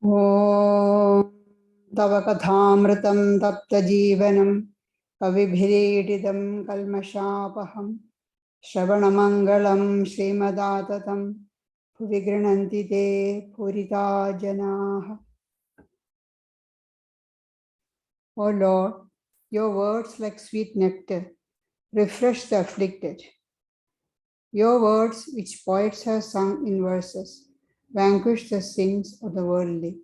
Om Tava Kathamritam Tapta Jeevanam Kavibhirididam Kalmashapaham Shravanamangalam Srimadatam Bhuvigrinanti Te Purita Janaha. O Lord, your words like sweet nectar refresh the afflicted. Your words, which poets have sung in verses, vanquish the sins of the worldly.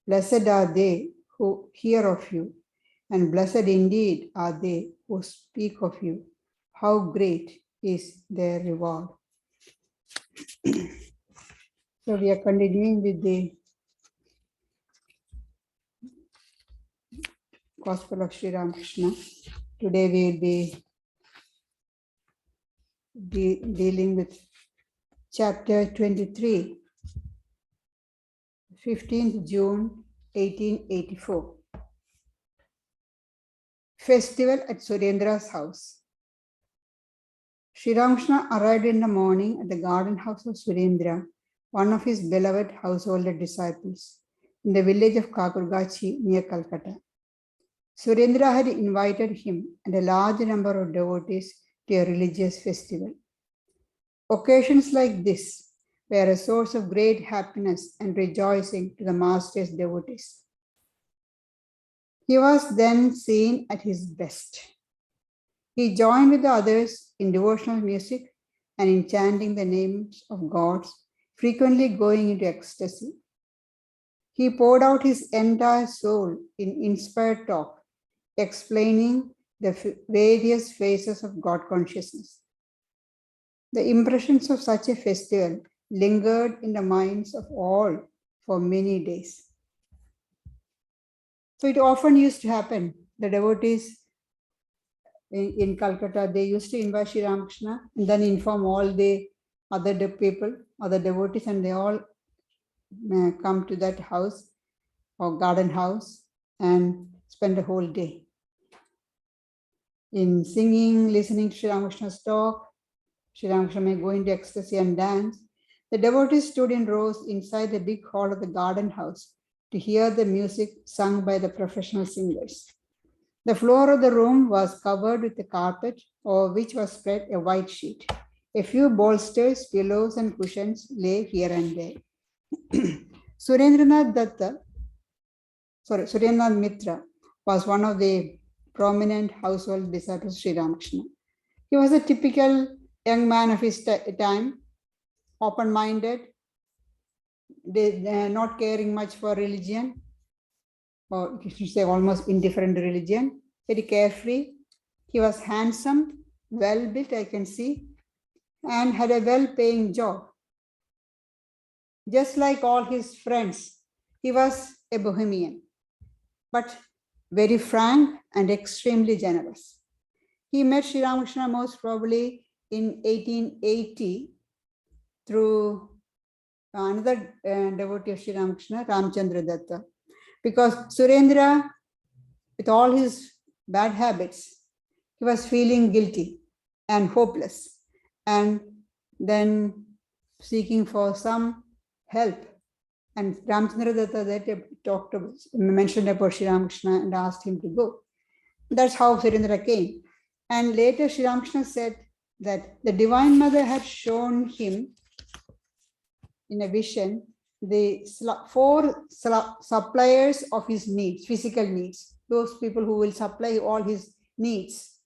Blessed are they who hear of you, and blessed indeed are they who speak of you. How great is their reward. So we are continuing with the Gospel of Sri Ramakrishna. Today we will be dealing with chapter 23, 15th June 1884. Festival at Suryendra's house. Sri Ramakrishna arrived in the morning at the garden house of Suryandra, one of his beloved householder disciples, in the village of Kakurgachi near Calcutta. Suryandra had invited him and a large number of devotees to a religious festival. Occasions like this were a source of great happiness and rejoicing to the master's devotees. He was then seen at his best. He joined with the others in devotional music and in chanting the names of gods, frequently going into ecstasy. He poured out his entire soul in inspired talk, explaining the various phases of God consciousness. The impressions of such a festival lingered in the minds of all for many days. So it often used to happen. The devotees in Calcutta, they used to invite Sri Ramakrishna and then inform all the other people, other devotees, and they all come to that house or garden house and spend a whole day in singing, listening to Sri Ramakrishna's talk. Sri Ramakrishna may go into ecstasy and dance. The devotees stood in rows inside the big hall of the garden house to hear the music sung by the professional singers. The floor of the room was covered with a carpet over which was spread a white sheet. A few bolsters, pillows, and cushions lay here and there. Surendranath Mitra was one of the prominent household disciples of Sri Ramakrishna. He was a typical young man of his time, open-minded, not caring much for religion, or you should say almost indifferent to religion, very carefree. He was handsome, well-built, I can see, and had a well-paying job. Just like all his friends, he was a bohemian, but very frank and extremely generous. He met Sri Ramakrishna most probably in 1880 through another devotee of Sri Ramakrishna, Ramchandra Datta. Because Suryandra, with all his bad habits, he was feeling guilty and hopeless, and then seeking for some help. And Ramchandra Datta mentioned about Sri Ramakrishna and asked him to go. That's how Suryandra came. And later Sri Ramakrishna said that the Divine Mother had shown him in a vision the 4 suppliers of his needs, physical needs, those people who will supply all his needs.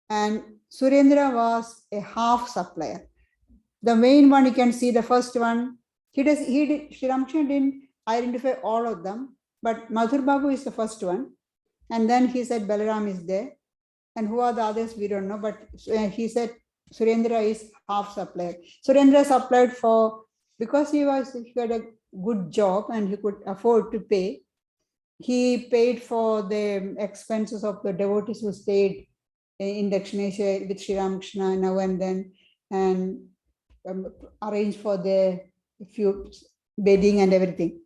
And Suryandra was a half supplier. The main one, you can see the first one, Sri Ramakrishna didn't identify all of them, but Madhur Babu is the first one. And then he said Balaram is there. And who are the others, we don't know, but he said Suryandra is half supplier. Suryandra supplied because he had a good job and he could afford to pay. He paid for the expenses of the devotees who stayed in Dakshinesha with Sri Ramakrishna now and then, and arranged for their few bedding and everything.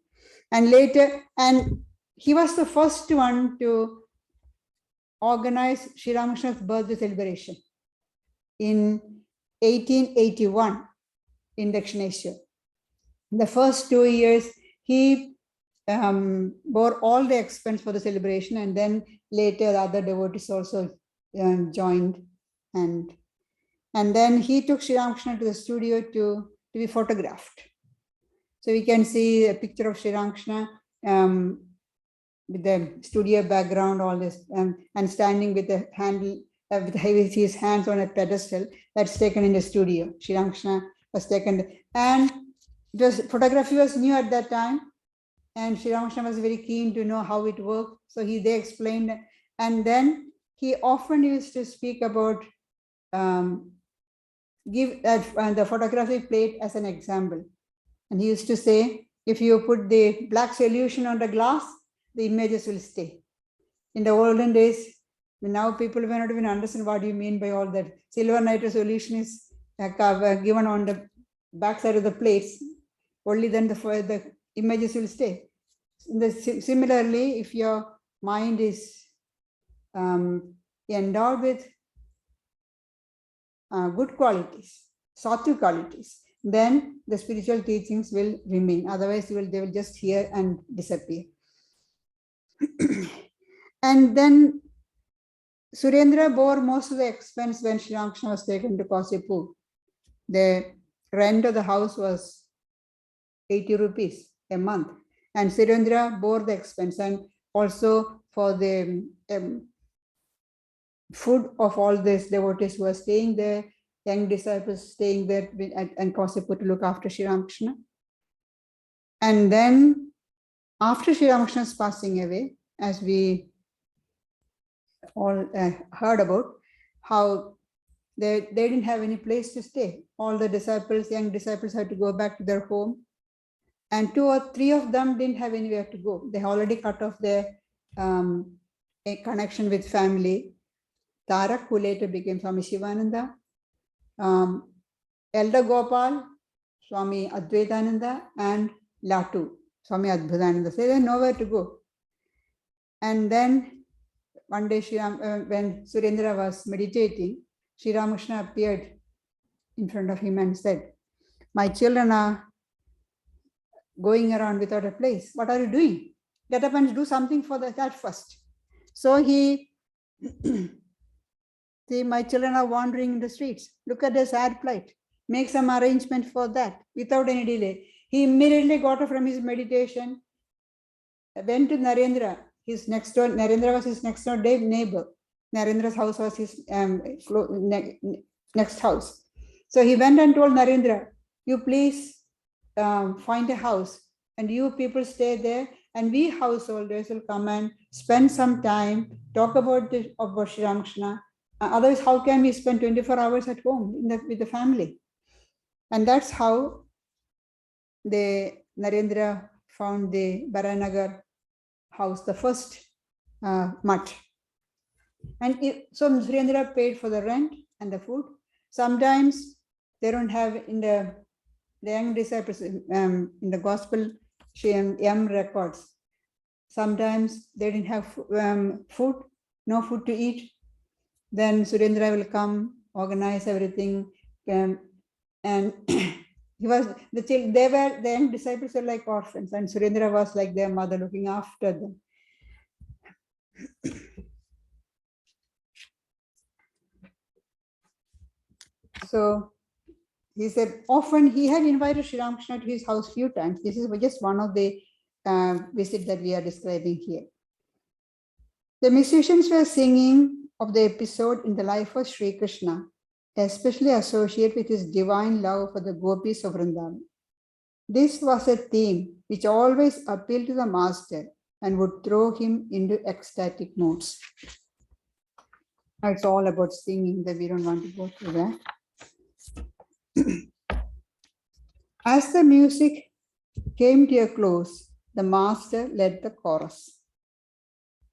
And later, and he was the first one to organize Sri Ramakrishna's birthday celebration in 1881 in Dakshinesha. The first 2 years, he bore all the expense for the celebration, and then later the other devotees also joined, and then he took Sri Ramakrishna to the studio to be photographed. So we can see a picture of Sri Ramakrishna with the studio background, all this, and standing with the handle, with his hands on a pedestal. That's taken in the studio. Sri Ramakrishna was taken, and photography was new at that time, and Sri Ramakrishna was very keen to know how it worked. So they explained, and then he often used to speak about give the photography plate as an example. And he used to say, if you put the black solution on the glass, the images will stay. In the olden days, now people may not even understand what you mean by all that. Silver nitrate solution is given on the back side of the plates. Only then the images will stay. Similarly, if your mind is endowed with good qualities, sattvic qualities, then the spiritual teachings will remain. Otherwise, they will just hear and disappear. And then Suryandra bore most of the expense when Sri Ramakrishna was taken to Kasipur. The rent of the house was 80 rupees a month. And Suryandra bore the expense, and also for the food of all these devotees who are staying there, young disciples staying there and Kasipur to look after Sri Ramakrishna. And then after Sri Ramakrishna's passing away, as we all heard about, how they didn't have any place to stay. All the disciples, young disciples, had to go back to their home. And 2 or 3 of them didn't have anywhere to go. They already cut off their a connection with family. Tarak, who later became Swami Shivananda, Elder Gopal, Swami Advaitananda, and Latu, Swami Adbhutananda. So they had nowhere to go. And then one day, when Suryandra was meditating, Sri Ramakrishna appeared in front of him and said, "My children are going around without a place. What are you doing? Get up and do something for that first." So he, see, my children are wandering in the streets. Look at their sad plight. Make some arrangement for that without any delay. He immediately got up from his meditation, went to Narendra. Narendra was his next door neighbor. Narendra's house was his next house. So he went and told Narendra, "You please find a house, and you people stay there, and we householders will come and spend some time, talk about Sri Ramakrishna. Otherwise, how can we spend 24 hours at home with the family?" And that's how Narendra found the Baranagar house, the first mutt. And so Suryandra paid for the rent and the food. Sometimes they don't have in the young disciples in the Gospel M records. Sometimes they didn't have food, no food to eat. Then Suryandra will come, organize everything, and the young disciples were like orphans, and Suryandra was like their mother, looking after them. So he said often he had invited Sri Ramakrishna to his house few times. This is just one of the visits that we are describing here. The musicians were singing of the episode in the life of Sri Krishna, especially associated with his divine love for the gopis of Vrindavan. This was a theme which always appealed to the master and would throw him into ecstatic moods. It's all about singing, that we don't want to go through that. As the music came to a close, the master led the chorus.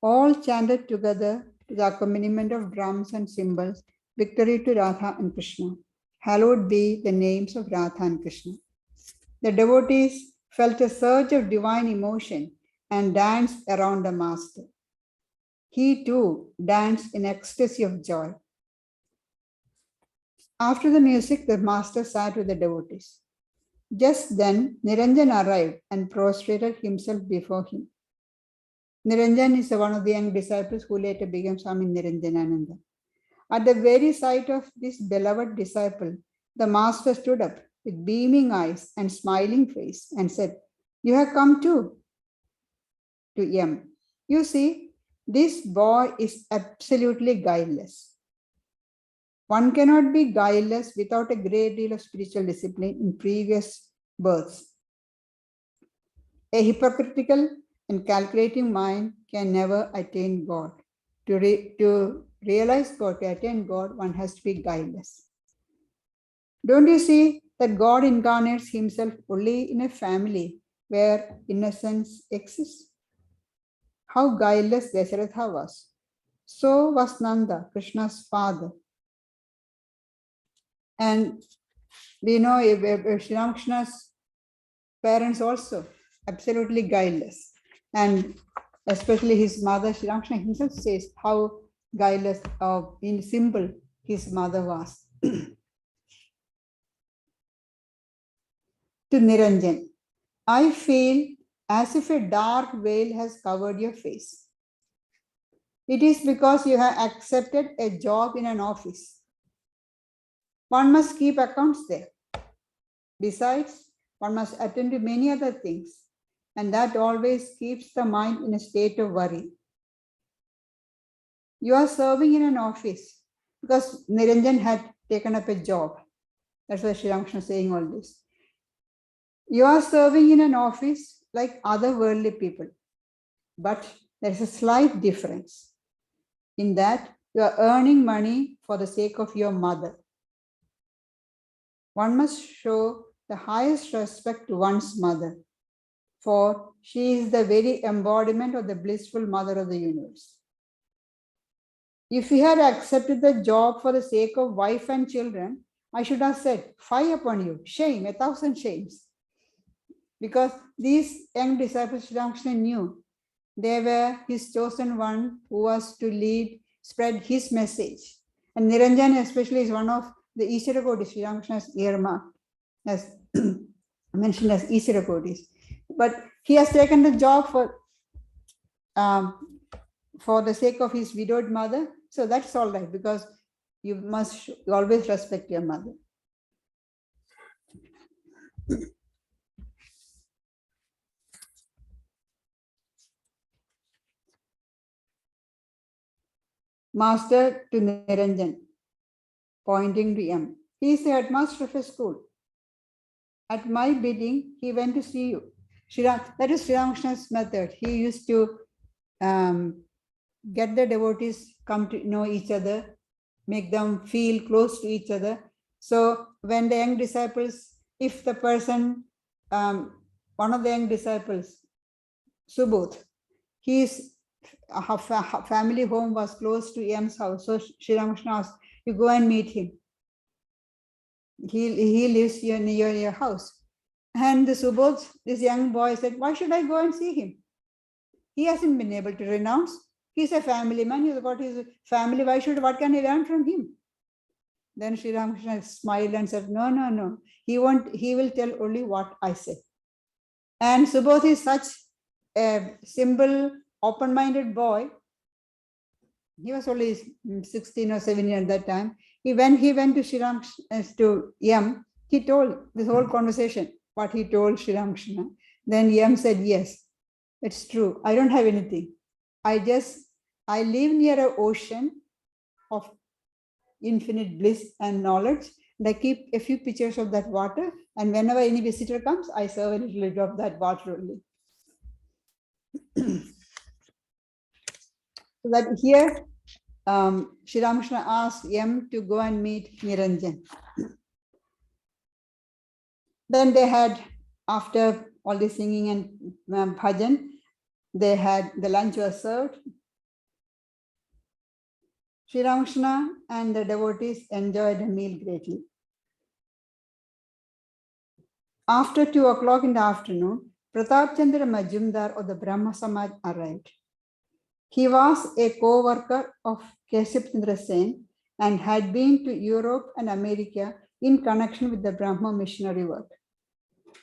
All chanted together to the accompaniment of drums and cymbals, "Victory to Radha and Krishna. Hallowed be the names of Radha and Krishna." The devotees felt a surge of divine emotion and danced around the master. He too danced in ecstasy of joy. After the music, the master sat with the devotees. Just then, Niranjan arrived and prostrated himself before him. Niranjan is one of the young disciples who later became Swami Niranjanananda. At the very sight of this beloved disciple, the master stood up with beaming eyes and smiling face and said, "You have come too," to M. "You see, this boy is absolutely guileless. One cannot be guileless without a great deal of spiritual discipline in previous births. A hypocritical and calculating mind can never attain God. To realize God, to attain God, one has to be guileless. Don't you see that God incarnates himself only in a family where innocence exists? How guileless Dasharatha was. So was Nanda, Krishna's father. And we know Sri Ramakrishna's parents also absolutely guileless. And especially his mother, Sri Ramakrishna himself says how guileless or simple his mother was. To Niranjan, I feel as if a dark veil has covered your face. It is because you have accepted a job in an office. One must keep accounts there. Besides, one must attend to many other things, and that always keeps the mind in a state of worry. You are serving in an office because Niranjan had taken up a job. That's why Sri Ramakrishna is saying all this. You are serving in an office like other worldly people, but there is a slight difference in that you are earning money for the sake of your mother. One must show the highest respect to one's mother, for she is the very embodiment of the blissful mother of the universe. If he had accepted the job for the sake of wife and children, I should have said, "Fie upon you, shame, 1,000 shames." Because these young disciples, Sri Ramakrishna knew they were his chosen one who was to spread his message. And Niranjan especially is one of the Ishvara Sri Ramakrishna's earmarked as mentioned as Ishvara. But he has taken the job for the sake of his widowed mother. So that's all right, because you must always respect your mother. Master to Niranjan, pointing to M. He is the headmaster of a school. At my bidding, he went to see you. That is Sri Ramakrishna's method. He used to get the devotees come to know each other, make them feel close to each other. So when the young disciples, if the person, one of the young disciples, Subodh, his family home was close to M's house. So Sri Ramakrishna asked, "You go and meet him. He lives here near your house." And the Subodh, this young boy, said, "Why should I go and see him? He hasn't been able to renounce. He's a family man. He's got his family. What can I learn from him?" Then Sri Ramakrishna smiled and said, No. He will tell only what I say. And Subodh is such a simple, open-minded boy. He was only 16 or 17 at that time. When he went to Sri Ramakrishna, to Yam, he told this whole conversation, what he told Sri Ramakrishna. Then Yam said, "Yes, it's true. I don't have anything. I live near an ocean of infinite bliss and knowledge. And I keep a few pictures of that water. And whenever any visitor comes, I serve a little bit of that water only." So that here, Sri Ramakrishna asked M to go and meet Niranjan. Then they had, after all the singing and bhajan, the lunch was served. Sri Ramakrishna and the devotees enjoyed the meal greatly. After 2 o'clock in the afternoon, Pratap Chandra Majumdar of the Brahma Samaj arrived. He was a co-worker of Keshav Chandra Sen and had been to Europe and America in connection with the Brahma missionary work.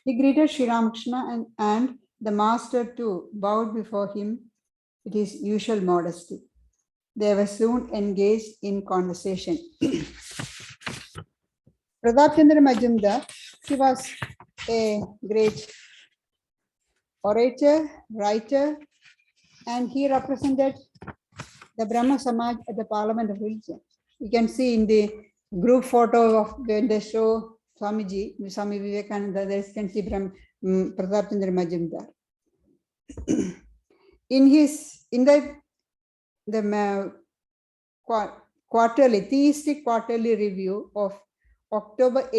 He greeted Sri Ramakrishna and the master too bowed before him with his usual modesty. They were soon engaged in conversation. Pratapchandra Majumdar, he was a great orator, writer, and he represented the Brahma Samaj at the Parliament of Religion. You can see in the group photo of when they show Swamiji, Swami Vivekananda, there you can see Pratapchandra Majumdar. In the quarterly, theistic quarterly review of October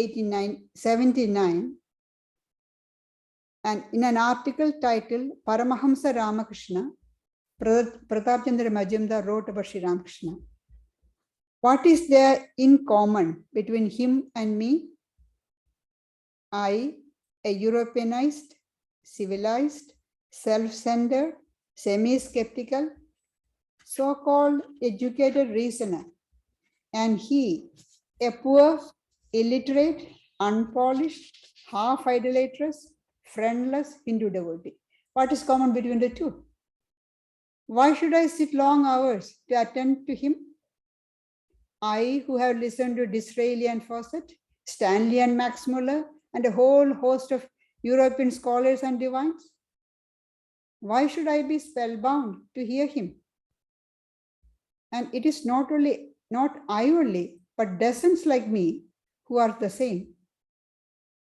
79, and in an article titled Paramahamsa Ramakrishna, Pratapchandra Majumdar wrote about Sri Ramakrishna. What is there in common between him and me? I, a Europeanized, civilized, self-centered, semi-skeptical, so-called educated reasoner, and he, a poor, illiterate, unpolished, half-idolatrous, friendless Hindu devotee. What is common between the two? Why should I sit long hours to attend to him? I, who have listened to Disraeli and Fawcett, Stanley and Max Muller, and a whole host of European scholars and divines. Why should I be spellbound to hear him? And it is not I only, but dozens like me who are the same.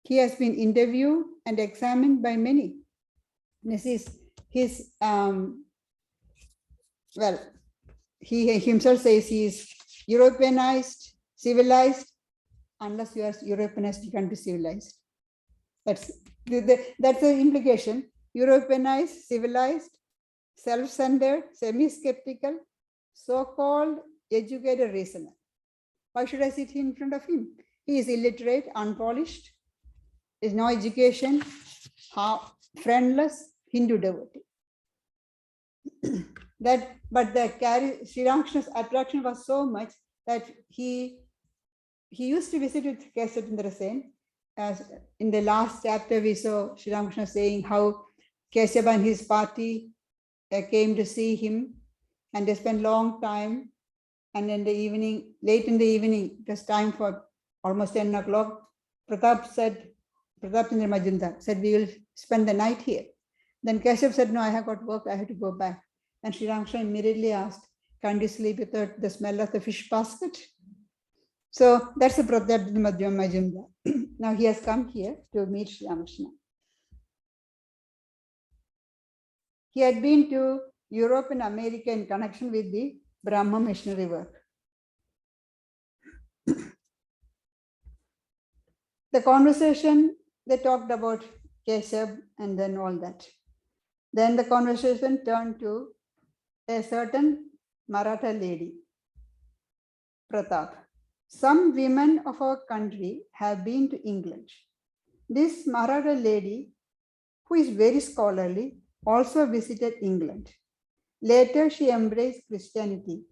He has been interviewed and examined by many. This is his, he himself says he is Europeanized, civilized. Unless you are Europeanized, you can't be civilized. That's the implication. Europeanized, civilized, self-centered, semi-skeptical, so-called educated reasoner. Why should I sit in front of him? He is illiterate, unpolished, is no education, friendless Hindu devotee. Sri Ramakrishna's attraction was so much that he used to visit with Keshavchandra Sen. As in the last chapter, we saw Sri Ramakrishna saying how Keshava and his party came to see him, and they spent long time. And in the evening, late in the evening, it was time for almost 10 o'clock. Pratapchandra Majumdar said, we will spend the night here. Then Keshav said, no, I have got work, I have to go back. And Sri Ramakrishna immediately asked, can't you sleep without the smell of the fish basket? So that's the Pratapchandra Majumdar. Now he has come here to meet Sri Ramakrishna. He had been to Europe and America in connection with the Brahma missionary work. The conversation, they talked about Keshav and then all that. Then the conversation turned to a certain Maratha lady, Pratap. Some women of our country have been to England. This Maratha lady, who is very scholarly, also visited England. Later, she embraced Christianity.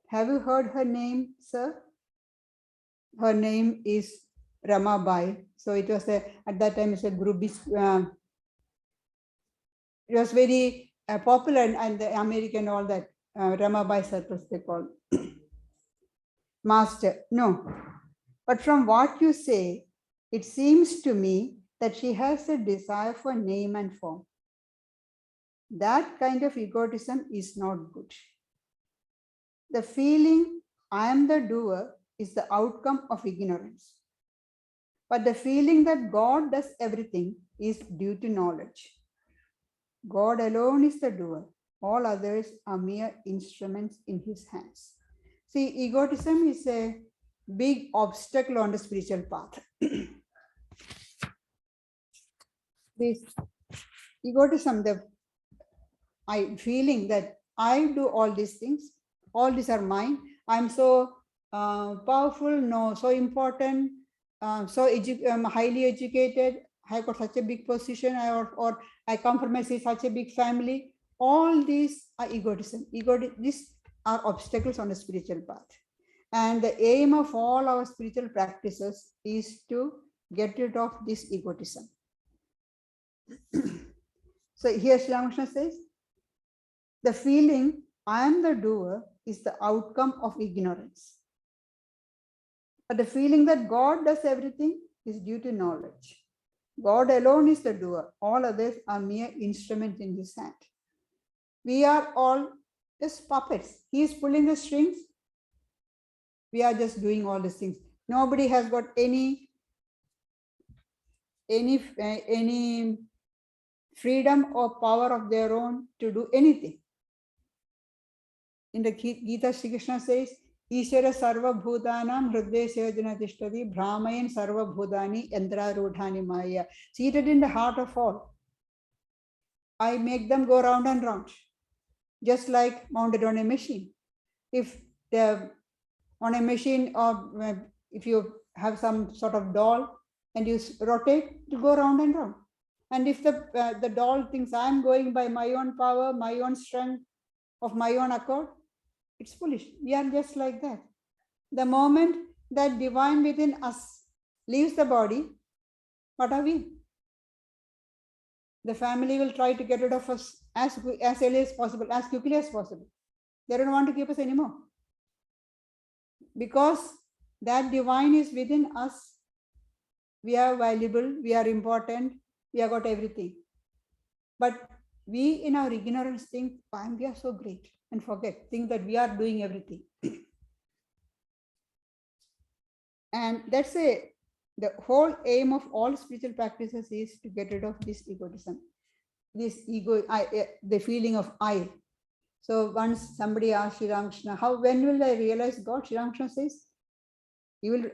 Have you heard her name, sir? Her name is Ramabai. So it was at that time it's a group. It was very popular and the American all that Ramabai circles they call. Master, no. But from what you say, it seems to me that she has a desire for name and form. That kind of egotism is not good. The feeling I am the doer is the outcome of ignorance. But the feeling that God does everything is due to knowledge. God alone is the doer. All others are mere instruments in his hands. See, egotism is a big obstacle on the spiritual path. This egotism, the feeling that I do all these things, all these are mine, I'm so powerful, no, so important, I'm highly educated, I got such a big position, or I come from such a big family. All these are egotism. These are obstacles on the spiritual path. And the aim of all our spiritual practices is to get rid of this egotism. So here Sri Ramakrishna says, the feeling I am the doer is the outcome of ignorance. But the feeling that God does everything is due to knowledge. God alone is the doer. All others are mere instruments in his hand. We are all just puppets. He is pulling the strings. We are just doing all these things. Nobody has got any freedom or power of their own to do anything. In the Gita, Shri Krishna says, Ishvara sarva bhutanam hridaya sevajana tishtati brahmayan sarva bhutani yandra rudhani maya. Seated in the heart of all. I make them go round and round, just like mounted on a machine. If on a machine, or if you have some sort of doll and you rotate, it will go round and round. And if the doll thinks I'm going by my own power, my own strength, of my own accord, it's foolish. We are just like that. The moment that divine within us leaves the body, what are we? The family will try to get rid of us as early as possible, as quickly as possible. They don't want to keep us anymore. Because that divine is within us, we are valuable, we are important, we have got everything. But we in our ignorance think, we are so great, and think that we are doing everything. And that's the whole aim of all spiritual practices is to get rid of this egotism, this ego, the feeling of I. So once somebody asked Sri Ramakrishna, when will I realize God? Sri Ramakrishna says,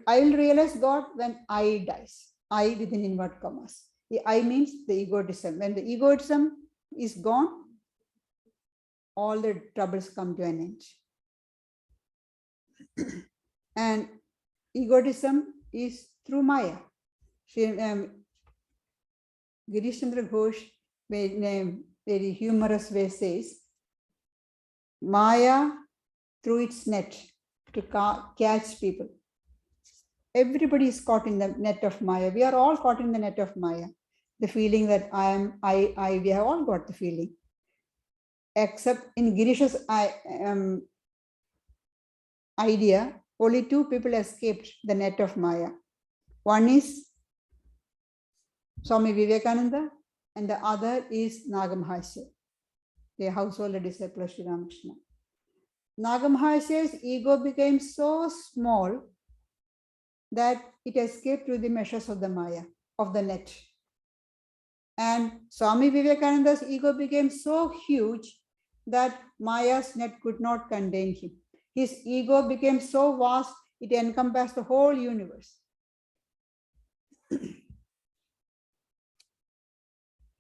I will realize God when I dies. I within inverted commas. The I means the egotism. When the egotism is gone, all the troubles come to an end. And egotism is through Maya. Girish Chandra Ghosh, in a very humorous way, says, Maya through its net to catch people. Everybody is caught in the net of Maya. We are all caught in the net of Maya. The feeling that I, we have all got the feeling. Except in Girish's idea, only two people escaped the net of Maya. One is Swami Vivekananda, and the other is Nagamahasya, the household disciple of Sri Ramakrishna. Nagamahasya's ego became so small that it escaped through the measures of the Maya, of the net. And Swami Vivekananda's ego became so huge that Maya's net could not contain him. His ego became so vast, it encompassed the whole universe.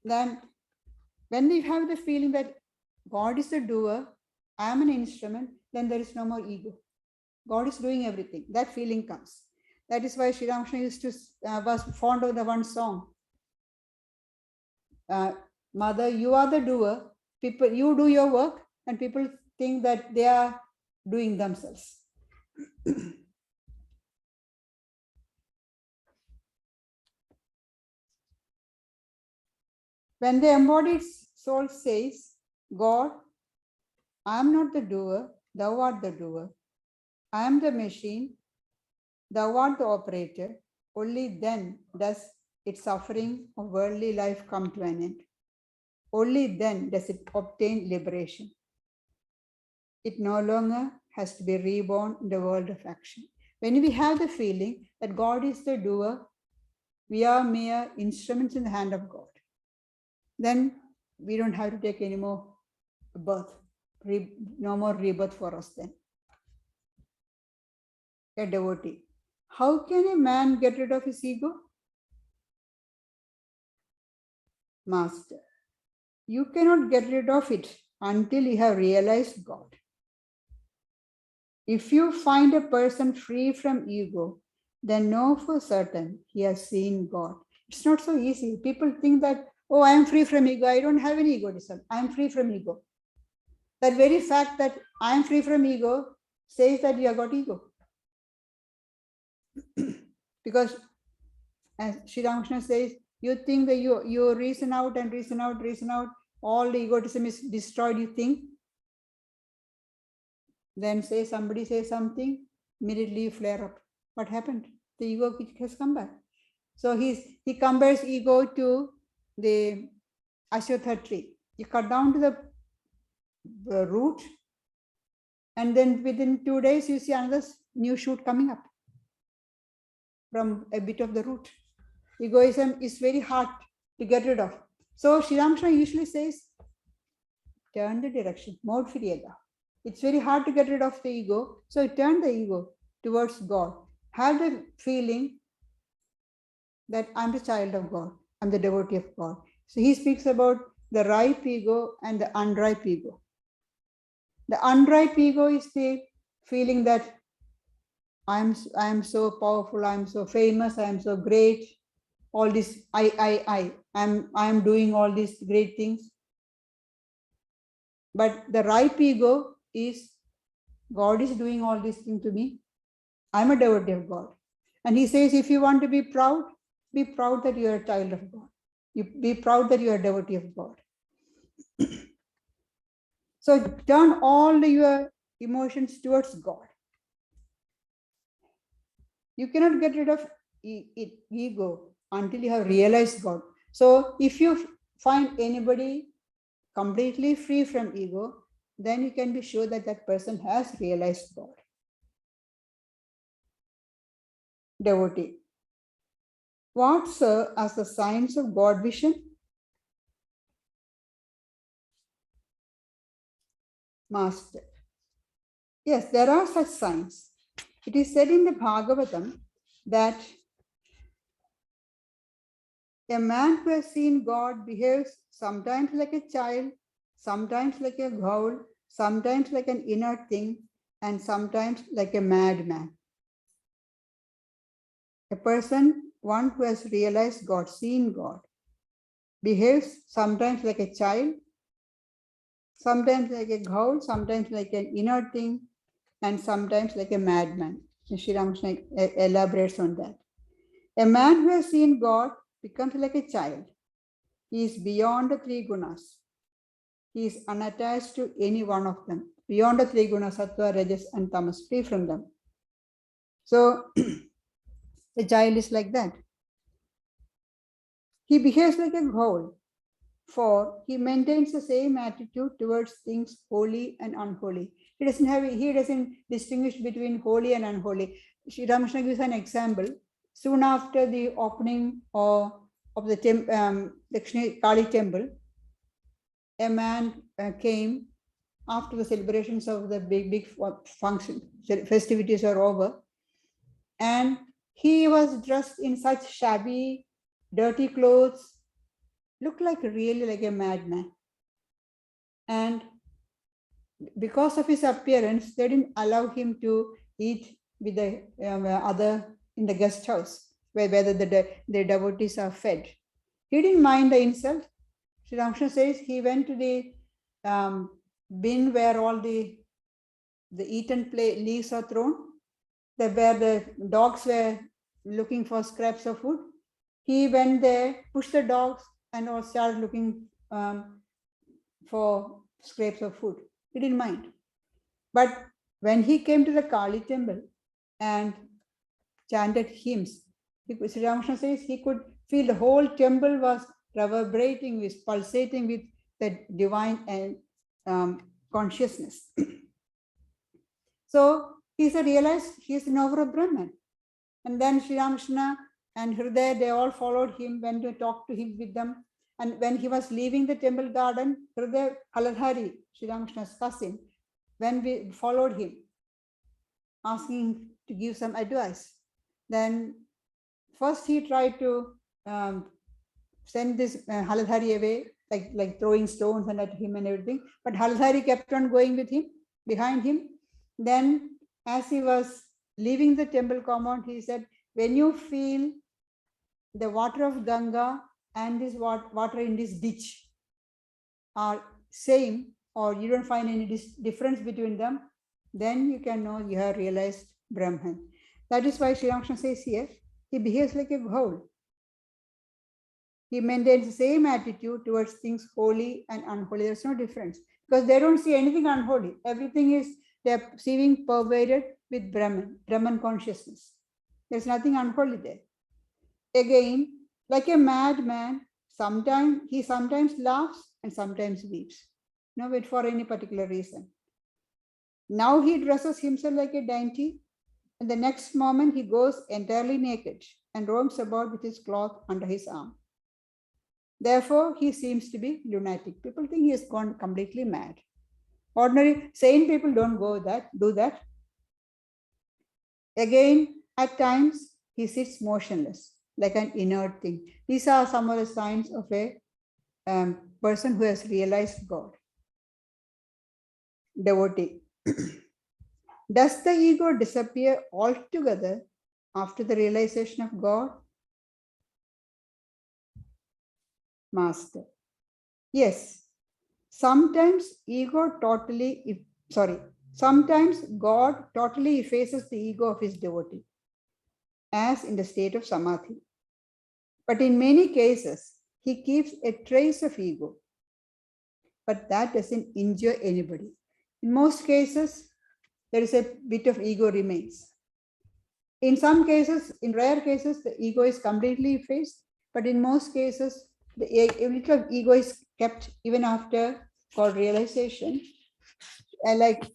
Then, when we have the feeling that God is the doer, I am an instrument, then there is no more ego. God is doing everything. That feeling comes. That is why Sri Ramakrishna was fond of the one song. Mother, you are the doer. People, you do your work, and people think that they are doing themselves. When the embodied soul says, God, I am not the doer, thou art the doer. I am the machine, thou art the operator. Only then does its suffering of worldly life come to an end. Only then does it obtain liberation. It no longer has to be reborn in the world of action. When we have the feeling that God is the doer, we are mere instruments in the hand of God. Then we don't have to take any more birth, no more rebirth for us then. A devotee. How can a man get rid of his ego? Master, you cannot get rid of it until you have realized God. If you find a person free from ego, then know for certain he has seen God. It's not so easy. People think that, oh, I am free from ego. I don't have any egotism. I am free from ego. That very fact that I am free from ego says that you have got ego. Because as Sri Ramakrishna says, You think that you reason out and reason out, all the egotism is destroyed, you think. Then somebody says something, immediately you flare up. What happened? The ego has come back. So he compares ego to the Ashwatha tree. You cut down to the root, and then within 2 days you see another new shoot coming up from a bit of the root. Egoism is very hard to get rid of. So Sri Ramakrishna usually says, turn the direction, mod firiyada. It's very hard to get rid of the ego. So turn the ego towards God. Have the feeling that I'm the child of God. I'm the devotee of God. So he speaks about the ripe ego and the unripe ego. The unripe ego is the feeling that I'm so powerful, I'm so famous, I'm so great. All this I'm doing all these great things. But the ripe ego is God is doing all these things to me. I'm a devotee of God. And he says, if you want to be proud that you are a child of God. You be proud that you are a devotee of God. So turn all your emotions towards God. You cannot get rid of ego until you have realized God. So if you find anybody completely free from ego, then you can be sure that that person has realized God. Devotee. What serve as the signs of God vision? Master. Yes, there are such signs. It is said in the Bhagavatam that a man who has seen God behaves sometimes like a child, sometimes like a ghoul, sometimes like an inert thing, and sometimes like a madman. A person, one who has realized God, seen God, behaves sometimes like a child, sometimes like a ghoul, sometimes like an inert thing, and sometimes like a madman. Sri Ramakrishna elaborates on that. A man who has seen God becomes like a child. He is beyond the three gunas. He is unattached to any one of them. Beyond the three gunas, sattva, rajas, and tamas, free from them. So the child is like that. He behaves like a ghoul, for he maintains the same attitude towards things holy and unholy. He doesn't distinguish between holy and unholy. Sri Ramakrishna gives an example. Soon after the opening of the Kali temple, a man came after the celebrations of the big function, festivities are over, and he was dressed in such shabby, dirty clothes, looked really like a madman. And because of his appearance, they didn't allow him to eat with the other in the guest house, where the devotees are fed. He didn't mind the insult. Sri Ramakrishna says he went to the bin where all the eaten leaves are thrown, where the dogs were looking for scraps of food. He went there, pushed the dogs, and all started looking for scraps of food. He didn't mind. But when he came to the Kali temple and chanted hymns, Sri Ramakrishna says he could feel the whole temple was reverberating, was pulsating with the divine and consciousness. So he realized he is an over Brahman. And then Sri Ramakrishna and Hriday, they all followed him, went to talk to him with them. And when he was leaving the temple garden, Hriday Kaladhari, Sri Ramakrishna's cousin, when we followed him, asking to give some advice. Then first he tried to send this Haladhari away, like throwing stones at him and everything. But Haladhari kept on going with him, behind him. Then as he was leaving the temple compound, he said, when you feel the water of Ganga and this water in this ditch are same, or you don't find any difference between them, then you can know you have realized Brahman. That is why Sri Ramakrishna says here, he behaves like a ghoul. He maintains the same attitude towards things holy and unholy. There's no difference because they don't see anything unholy. Everything is, they're perceiving pervaded with Brahman consciousness. There's nothing unholy there. Again, like a madman, he sometimes laughs and sometimes weeps. No wait for any particular reason. Now he dresses himself like a dainty, and the next moment he goes entirely naked and roams about with his cloth under his arm. Therefore, he seems to be lunatic. People think he has gone completely mad. Ordinary sane people don't do that. Again, at times, he sits motionless, like an inert thing. These are some of the signs of a person who has realized God. Devotee. Does the ego disappear altogether after the realization of God? Master. Yes. Sometimes sometimes God totally effaces the ego of his devotee, as in the state of samadhi. But in many cases, he keeps a trace of ego, but that doesn't injure anybody. In most cases, there is a bit of ego remains. In some cases, in rare cases, the ego is completely effaced, but in most cases, a little of ego is kept even after God realization. Like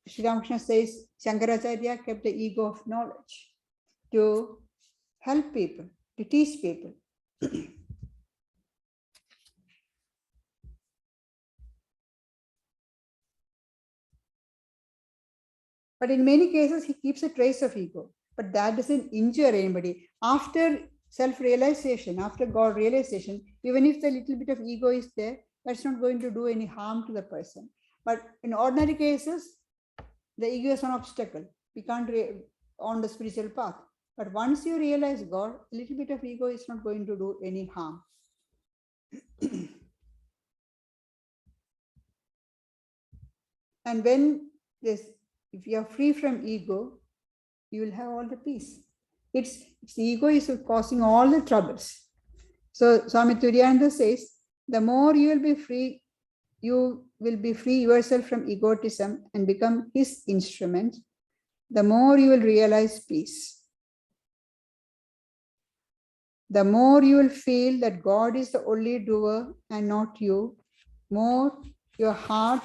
Sri Ramakrishna says, Shankaracharya kept the ego of knowledge to help people, to teach people. But in many cases, he keeps a trace of ego, but that doesn't injure anybody. After self-realization, after God realization, even if the little bit of ego is there, that's not going to do any harm to the person. But in ordinary cases, the ego is an obstacle. We can't on the spiritual path. But once you realize God, a little bit of ego is not going to do any harm. And when if you are free from ego, you will have all the peace. It's the ego is causing all the troubles. So Swami Suryandra says, the more you will be free, you will be free yourself from egotism and become his instrument, the more you will realize peace. The more you will feel that God is the only doer and not you, more your heart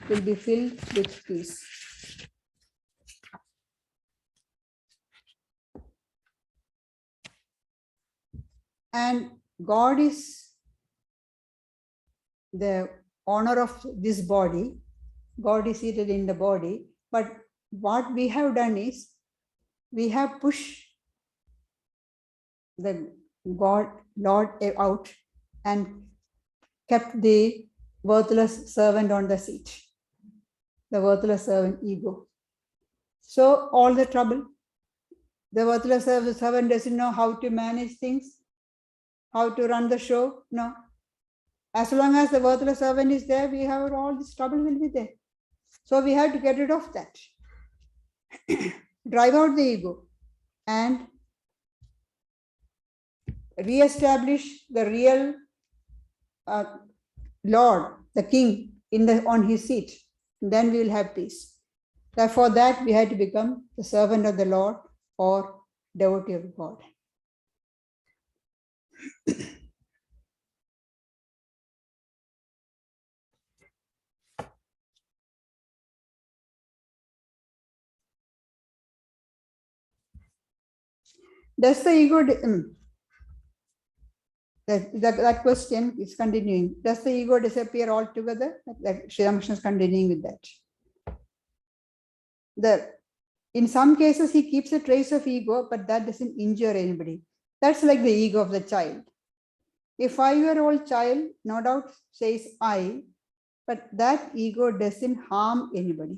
will be filled with peace. And God is the owner of this body. God is seated in the body. But what we have done is, we have pushed the Lord out and kept the worthless servant on the seat. The worthless servant ego. So all the trouble. The worthless servant doesn't know how to manage things, how to run the show. No. As long as the worthless servant is there, we have all this trouble will be there. So we have to get rid of that. Drive out the ego and re-establish the real Lord, the King, on his seat. Then we will have peace. Therefore, that we had to become the servant of the Lord or devotee of God. Does the ego, that question is continuing. Does the ego disappear altogether? Sri Ramakrishna is continuing with that. In some cases, he keeps a trace of ego, but that doesn't injure anybody. That's like the ego of the child. A 5-year-old child, no doubt, says I, but that ego doesn't harm anybody.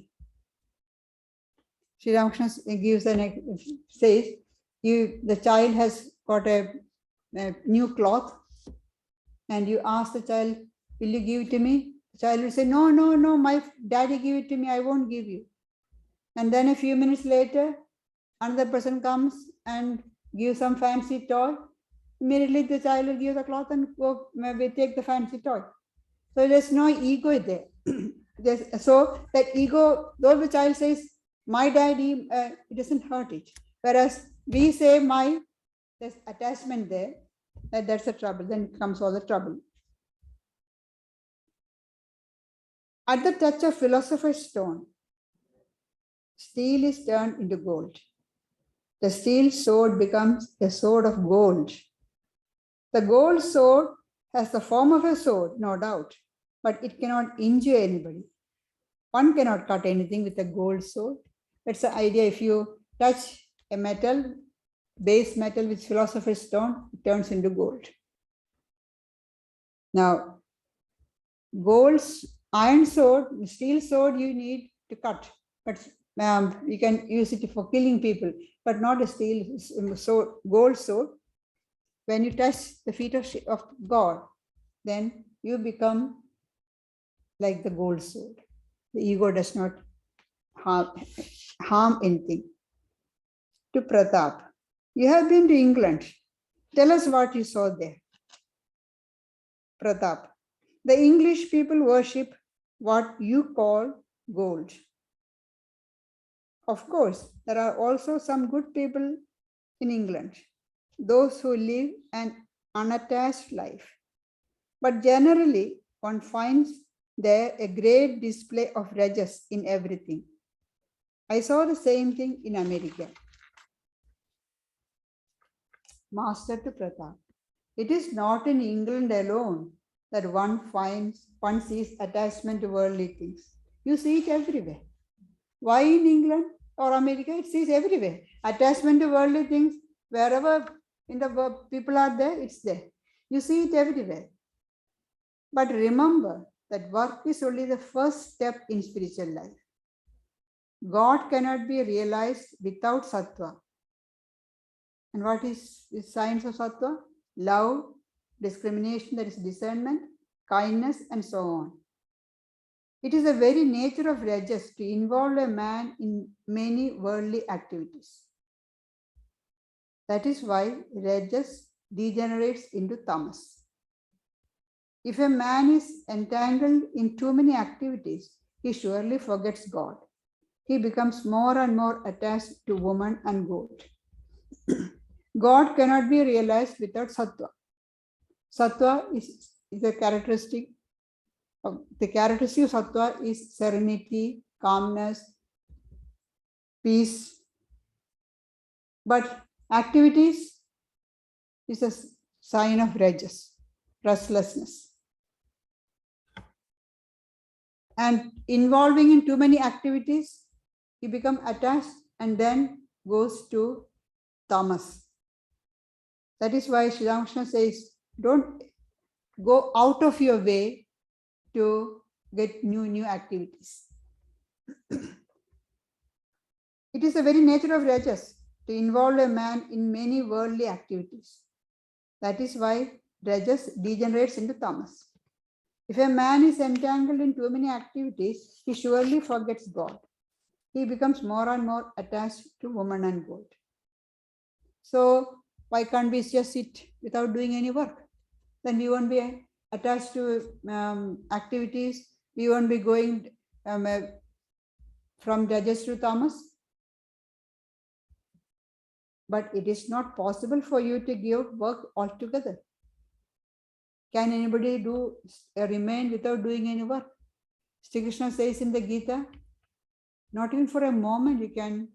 Sri Ramakrishna says, the child has got a new cloth, and you ask the child, will you give it to me? The child will say, no, my daddy give it to me, I won't give you. And then a few minutes later, another person comes and gives some fancy toy. Immediately the child will give the cloth and go maybe take the fancy toy. So there's no ego there. So that ego, though the child says, my daddy, it doesn't hurt it. Whereas we say there's attachment there, that's the trouble. Then comes all the trouble. At the touch of philosopher's stone, steel is turned into gold. The steel sword becomes a sword of gold. The gold sword has the form of a sword, no doubt, but it cannot injure anybody. One cannot cut anything with a gold sword. That's the idea. If you touch a metal, base metal with philosopher's stone, it turns into gold. Now, iron sword, steel sword, you need to cut, but you can use it for killing people, but not a steel sword, gold sword. When you touch the feet of God, then you become like the gold sword. The ego does not harm anything. To Pratap, you have been to England. Tell us what you saw there. Pratap, the English people worship what you call gold. Of course, there are also some good people in England, those who live an unattached life. But generally, one finds there a great display of rajas in everything. I saw the same thing in America. Master to Pratap, it is not in England alone that one sees attachment to worldly things. You see it everywhere. Why in England or America? It sees everywhere. Attachment to worldly things, wherever in the world people are there, it's there. You see it everywhere. But remember that work is only the first step in spiritual life. God cannot be realized without sattva. And what is the signs of sattva? Love, discrimination, that is discernment, kindness, and so on. It is the very nature of rajas to involve a man in many worldly activities. That is why rajas degenerates into tamas. If a man is entangled in too many activities, he surely forgets God. He becomes more and more attached to woman and gold. God cannot be realized without sattva. Sattva is a characteristic. The characteristic of sattva is serenity, calmness, peace. But activities is a sign of rajas, restlessness. And involving in too many activities, he becomes attached and then goes to tamas. That is why Sri Ramakrishna says, don't go out of your way to get new activities. It is the very nature of rajas to involve a man in many worldly activities. That is why rajas degenerates into tamas. If a man is entangled in too many activities, he surely forgets God. He becomes more and more attached to woman and gold. So why can't we just sit without doing any work? Then we won't be attached to activities. We won't be going from rajas to tamas. But it is not possible for you to give work altogether. Can anybody remain without doing any work? Sri Krishna says in the Gita, not even for a moment you can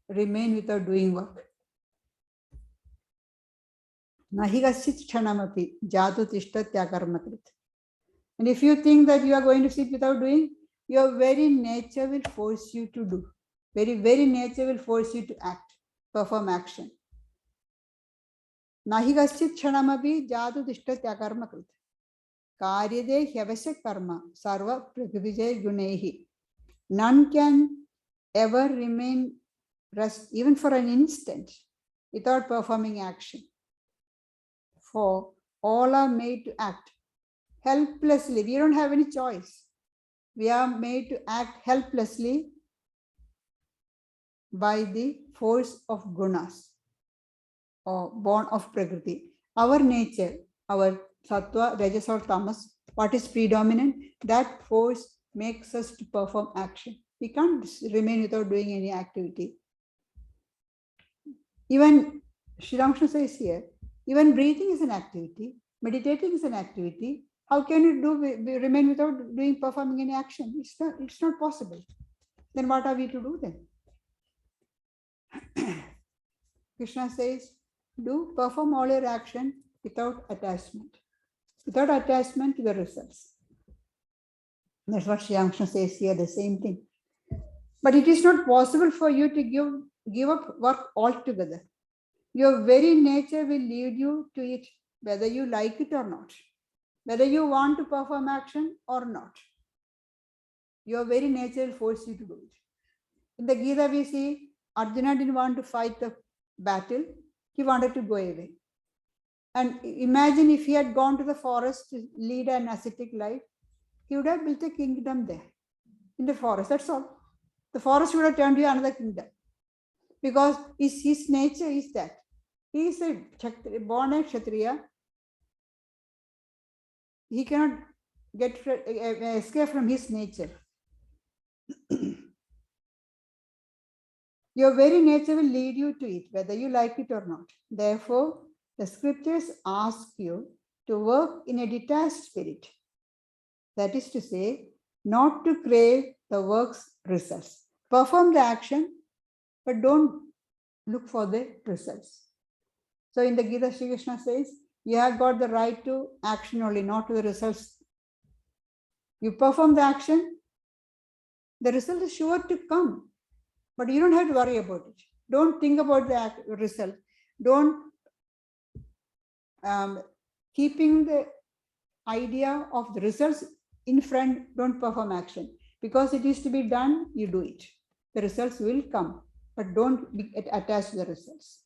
remain without doing work. Nahi kaschit kshanamapi jatu tishtatya karmakrit. And if you think that you are going to sit without doing, your very nature will force you to do. Very nature will force you to act, perform action. Nahi kaschit kshanamapi jatu tishtatya karmakrit. Karyade hyavasya karma sarva prakrivijay gunehi. None can ever remain rest even for an instant without performing action. For all are made to act helplessly. We don't have any choice. We are made to act helplessly by the force of gunas. or born of Prakriti. Our nature, our Sattva, Rajas or Tamas, what is predominant, that force makes us to perform action. We can't remain without doing any activity. Even Sri Ramakrishna says here, even breathing is an activity, meditating is an activity. How can you remain without performing any action? It's not possible. Then what are we to do then? Krishna says, perform all your action without attachment to the results. That's what Sri Ramakrishna says here, the same thing. But it is not possible for you to give up work altogether. Your very nature will lead you to it, whether you like it or not, whether you want to perform action or not. Your very nature will force you to do it. In the Gita, we see Arjuna didn't want to fight the battle, he wanted to go away. And imagine if he had gone to the forest to lead an ascetic life, he would have built a kingdom there, in the forest, that's all. The forest would have turned to another kingdom. Because his nature is that. He is a born a Kshatriya. He cannot escape from his nature. Your very nature will lead you to it, whether you like it or not. Therefore, the scriptures ask you to work in a detached spirit. That is to say, not to crave the work's results. Perform the action, but don't look for the results. So in the Gita, Sri Krishna says, you have got the right to action only, not to the results. You perform the action, the result is sure to come, but you don't have to worry about it. Don't think about the result. Don't keeping the idea of the results in front, don't perform action. Because it is to be done, you do it. The results will come, but don't be attached to the results.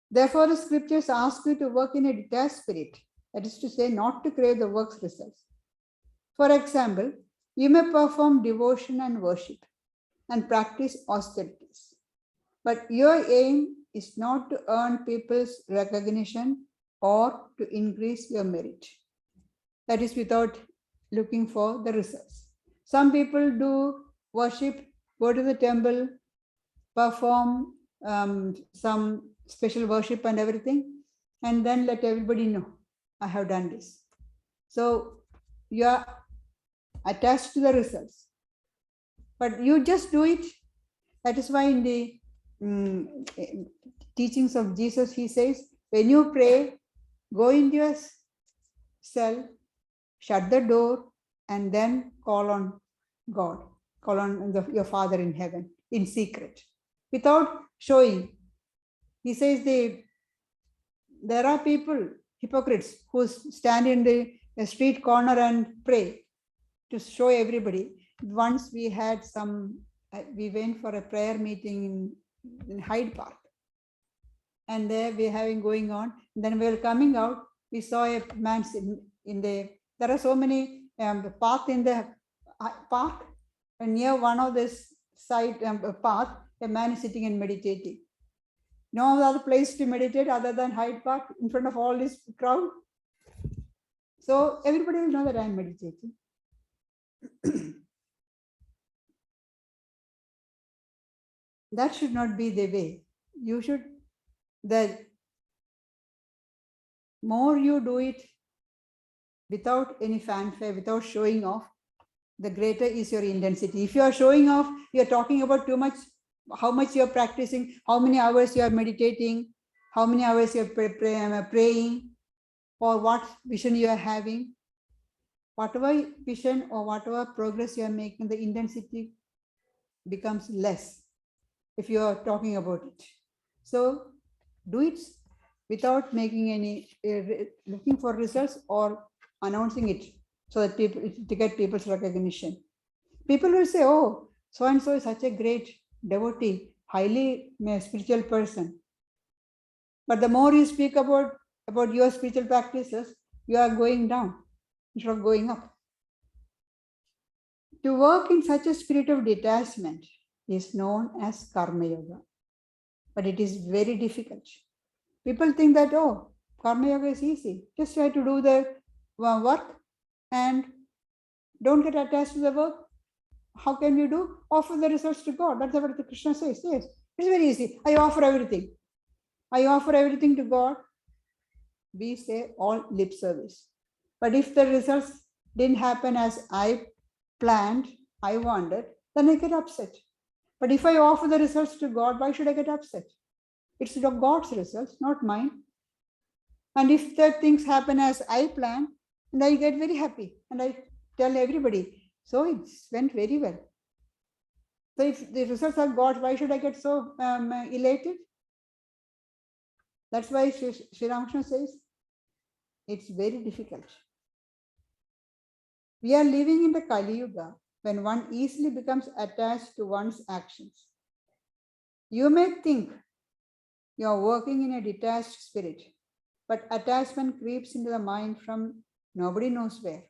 Therefore, the scriptures ask you to work in a detached spirit. That is to say, not to crave the work's results. For example, you may perform devotion and worship and practice austerities. But your aim is not to earn people's recognition or to increase your merit. That is without looking for the results. Some people do worship, go to the temple, perform some special worship and everything, and then let everybody know, I have done this. So you are attached to the results. But you just do it. That is why in the teachings of Jesus, he says, when you pray, go into your cell, shut the door, and then call on God, call on your Father in heaven in secret, without showing. He says there are people, hypocrites, who stand in the street corner and pray to show everybody. Once we had we went for a prayer meeting in Hyde Park. And there we having going on. Then we were coming out, we saw a man sitting there are so many paths in the park. And near one of this side path, a man is sitting and meditating. No other place to meditate other than Hyde Park in front of all this crowd. So everybody will know that I am meditating. That should not be the way. You should, the more you do it without any fanfare, without showing off, the greater is your intensity. If you are showing off, you are talking about too much, how much you are practicing, how many hours you are meditating, how many hours you are praying, or what vision you are having. Whatever vision or whatever progress you are making, the intensity becomes less if you are talking about it. So do it without making any looking for results or announcing it so that people to get people's recognition. People will say, oh, so and so is such a great devotee, highly spiritual person. But the more you speak about your spiritual practices, you are going down instead of going up. To work in such a spirit of detachment, is known as Karma Yoga. But it is very difficult. People think that, oh, Karma Yoga is easy. Just try to do the work and don't get attached to the work. How can you do? Offer the results to God. That's what the Krishna says. Yes, it's very easy. I offer everything. I offer everything to God. We say all lip service. But if the results didn't happen as I planned, I wanted, then I get upset. But if I offer the results to God, why should I get upset? It's God's results, not mine. And if the things happen as I plan, and I get very happy and I tell everybody, so it went very well. So if the results are God's, why should I get so elated? That's why Sri Ramakrishna says it's very difficult. We are living in the Kali Yuga when one easily becomes attached to one's actions. You may think you are working in a detached spirit, but attachment creeps into the mind from nobody knows where.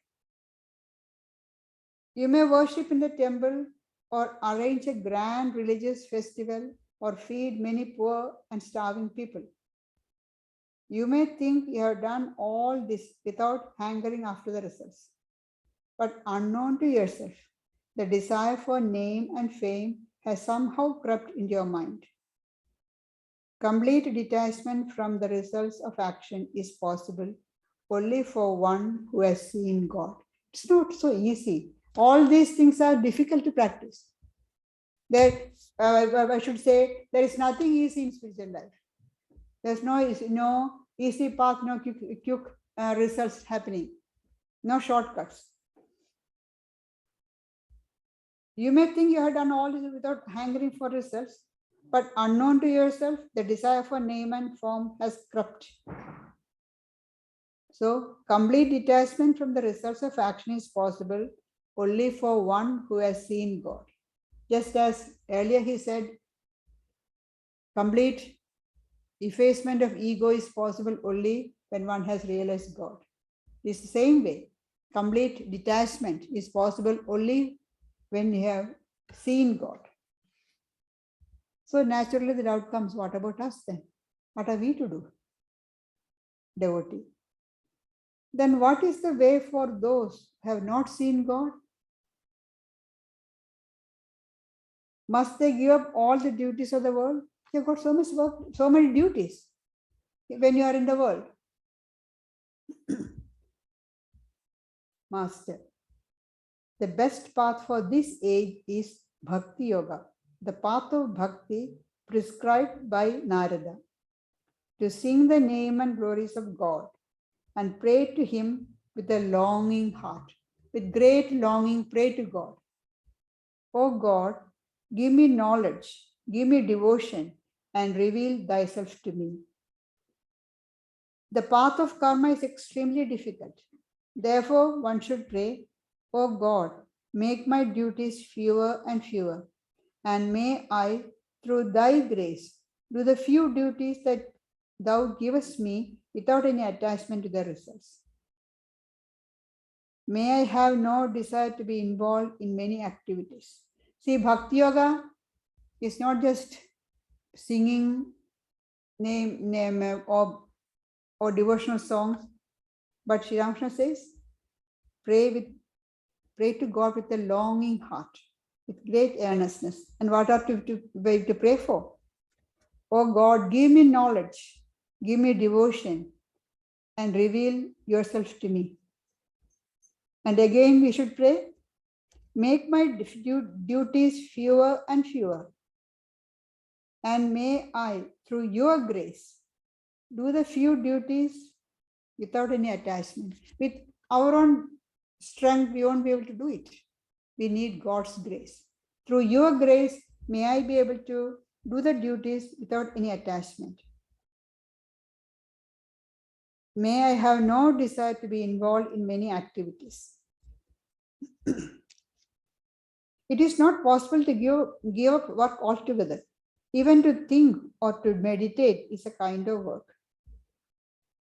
You may worship in the temple or arrange a grand religious festival or feed many poor and starving people. You may think you have done all this without hankering after the results. But unknown to yourself, the desire for name and fame has somehow crept into your mind. Complete detachment from the results of action is possible only for one who has seen God. It's not so easy. All these things are difficult to practice. I should say, there is nothing easy in spiritual life. There's no easy path, no quick results happening, no shortcuts. You may think you have done all this without hankering for results, but unknown to yourself, the desire for name and form has crept. So, complete detachment from the results of action is possible only for one who has seen God. Just as earlier he said, complete effacement of ego is possible only when one has realized God. It's the same way. Complete detachment is possible only when you have seen God. So naturally the doubt comes, what about us then? What are we to do? Devotee. Then what is the way for those who have not seen God? Must they give up all the duties of the world? You've got so much work, so many duties when you are in the world. Master, the best path for this age is Bhakti Yoga, the path of Bhakti prescribed by Narada, to sing the name and glories of God and pray to Him with a longing heart. With great longing, pray to God. Oh God, give me knowledge, give me devotion, and reveal Thyself to me. The path of karma is extremely difficult. Therefore, one should pray, oh God, make my duties fewer and fewer, and may I, through Thy grace, do the few duties that Thou givest me without any attachment to the results. May I have no desire to be involved in many activities. See, Bhakti Yoga is not just singing name or devotional songs, but Sri Ramakrishna says, pray to God with a longing heart, with great earnestness. And what are to pray for? Oh God, give me knowledge, give me devotion, and reveal yourself to me. And again we should pray, make my duties fewer and fewer, and may I, through your grace, do the few duties without any attachment. With our own strength, we won't be able to do it. We need God's grace. Through your grace, may I be able to do the duties without any attachment. May I have no desire to be involved in many activities. It is not possible to give up work altogether. Even to think or to meditate is a kind of work.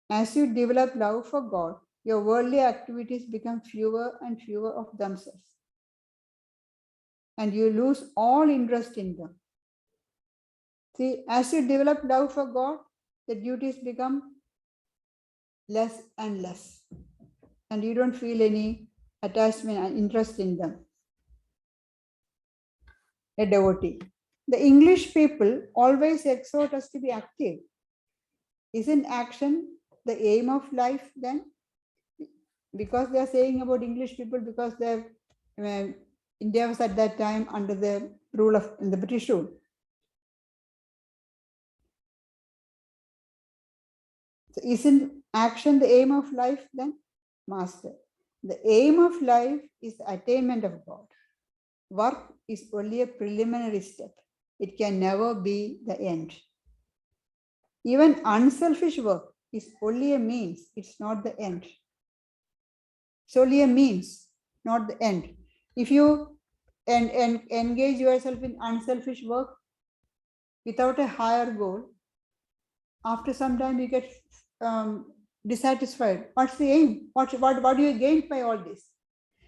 As you develop love for God, your worldly activities become fewer and fewer of themselves. and you lose all interest in them. See, as you develop love for God, the duties become less and less, and you don't feel any attachment and interest in them. A devotee. The English people always exhort us to be active. Isn't action the aim of life then? Because they are saying about English people, because India was at that time under the rule of the British rule. So isn't action the aim of life then? Master, the aim of life is the attainment of God. Work is only a preliminary step. It can never be the end. Even unselfish work is only a means. It's not the end. It's only a means, not the end. If you engage yourself in unselfish work without a higher goal, after some time you get dissatisfied. What's the aim? What do you gain by all this?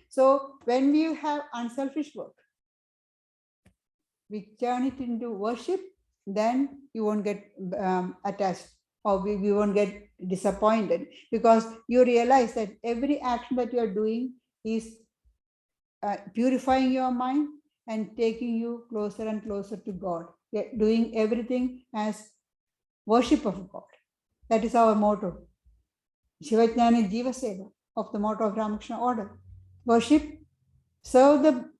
So when we have unselfish work, we turn it into worship, then you won't get attached, or we won't get disappointed, because you realize that every action that you are doing is purifying your mind and taking you closer and closer to God. You're doing everything as worship of God. That is our motto. Shivajnani Jiva Seva, of the motto of Ramakrishna order. Worship, serve the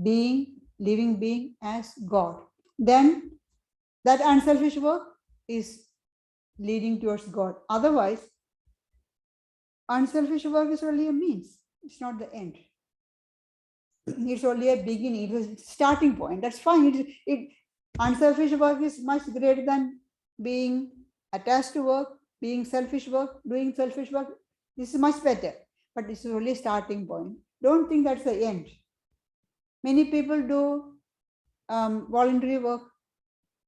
being, living being as God. Then that unselfish work is leading towards God. Otherwise, unselfish work is only a means. It's not the end. It's only a beginning. It's a starting point. That's fine. Unselfish work is much greater than being attached to work, being selfish work, doing selfish work. This is much better. But this is only a starting point. Don't think that's the end. Many people do voluntary work,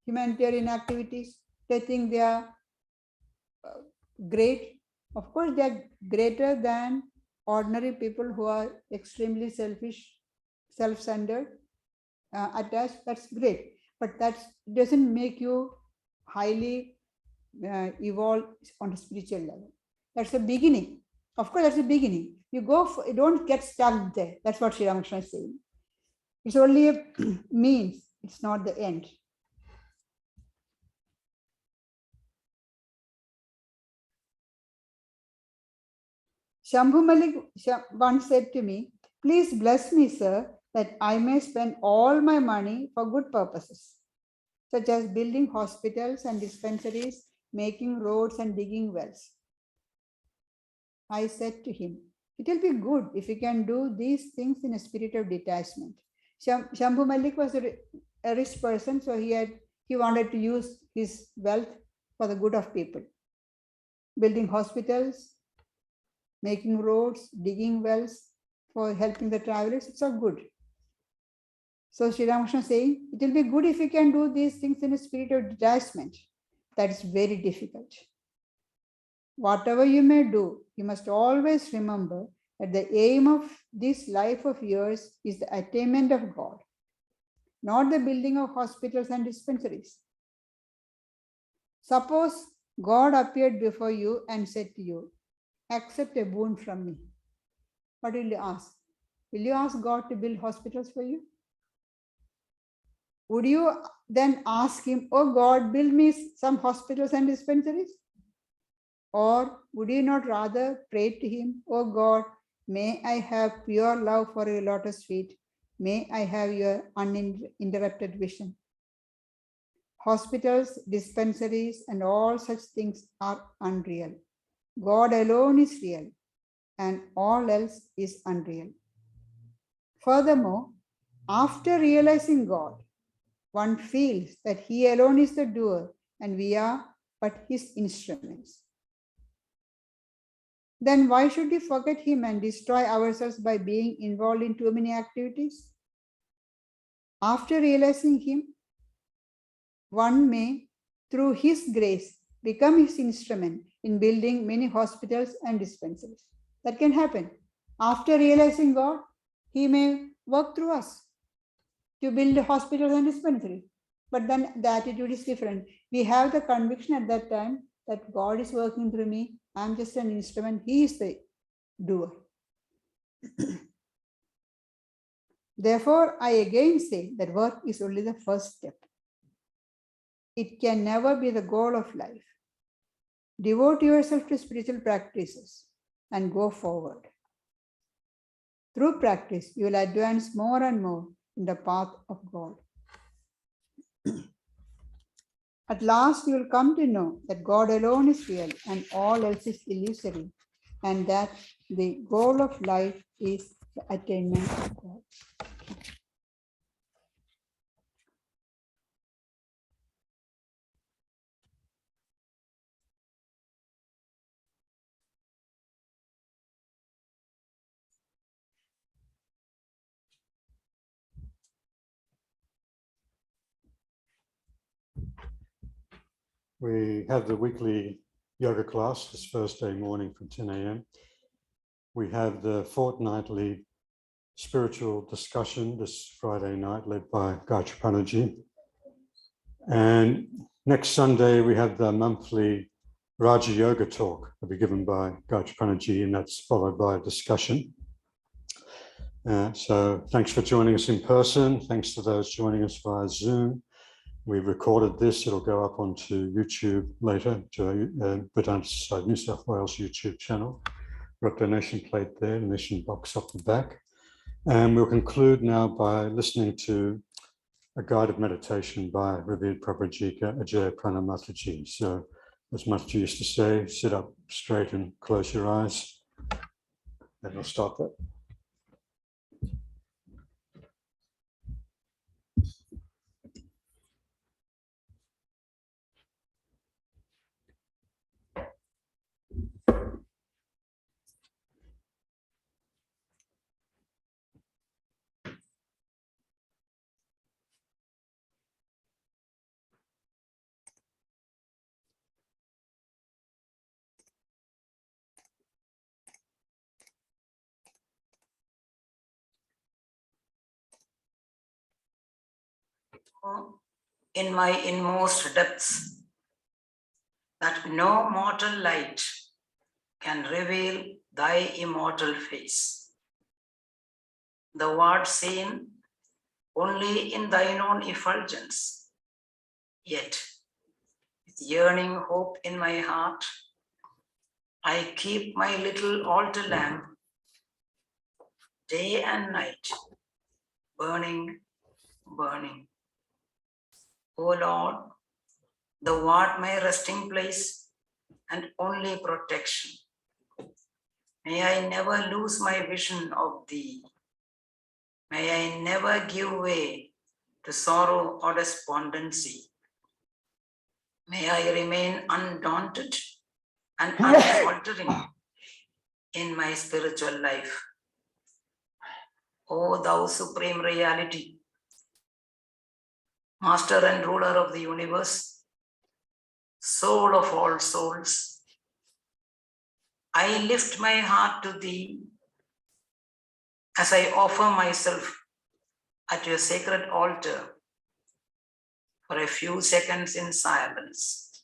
humanitarian activities. They think they are great. Of course, they are greater than ordinary people who are extremely selfish, self-centered, attached. That's great. But that doesn't make you highly evolved on a spiritual level. That's the beginning. Of course, that's the beginning. You don't get stuck there. That's what Sri Ramakrishna is saying. It's only a means. It's not the end. Shambhu Malik once said to me, "Please bless me, sir, that I may spend all my money for good purposes, such as building hospitals and dispensaries, making roads and digging wells." I said to him, "It will be good if you can do these things in a spirit of detachment." Shambhu Malik was a rich person, so he wanted to use his wealth for the good of people. Building hospitals, making roads, digging wells for helping the travelers, it's all good. So Sri Ramakrishna is saying, it will be good if you can do these things in a spirit of detachment. That is very difficult. Whatever you may do, you must always remember that the aim of this life of yours is the attainment of God, not the building of hospitals and dispensaries. Suppose God appeared before you and said to you, "Accept a boon from me." What will you ask? Will you ask God to build hospitals for you? Would you then ask him, "Oh God, build me some hospitals and dispensaries"? Or would you not rather pray to him, "Oh God, may I have pure love for your lotus feet. May I have your uninterrupted vision"? Hospitals, dispensaries, and all such things are unreal. God alone is real, and all else is unreal. Furthermore, after realizing God, one feels that he alone is the doer and we are but his instruments. Then why should we forget him and destroy ourselves by being involved in too many activities? After realizing him, one may, through his grace, become his instrument in building many hospitals and dispensaries. That can happen. After realizing God, he may work through us. to build hospitals and dispensaries. But then the attitude is different. We have the conviction at that time that God is working through me. I'm just an instrument. He is the doer. Therefore, I again say that work is only the first step. It can never be the goal of life. Devote yourself to spiritual practices and go forward. Through practice, you will advance more and more in the path of God. At last, you will come to know that God alone is real and all else is illusory, and that the goal of life is the attainment of God. We have the weekly yoga class this Thursday morning from 10 a.m. We have the fortnightly spiritual discussion this Friday night led by Gayatriprana. And next Sunday, we have the monthly Raja Yoga talk to be given by Gayatriprana, and that's followed by a discussion. So thanks for joining us in person. Thanks to those joining us via Zoom. We've recorded this. It'll go up onto YouTube later, to Vedanta Society New South Wales YouTube channel. Got donation plate there, donation box up the back. And we'll conclude now by listening to a guided meditation by Rev.Pravrajika Ajayaprana Mataji. So, as Mataji used to say, sit up straight and close your eyes. And we'll start that. In my inmost depths, that no mortal light can reveal thy immortal face. Thou art seen only in thine own effulgence. Yet, with yearning hope in my heart, I keep my little altar lamp day and night, burning, burning. O Lord, thou art my resting place and only protection. May I never lose my vision of thee. May I never give way to sorrow or despondency. May I remain undaunted and unfaltering in my spiritual life. O thou supreme reality, master and ruler of the universe, soul of all souls, I lift my heart to thee as I offer myself at your sacred altar for a few seconds in silence.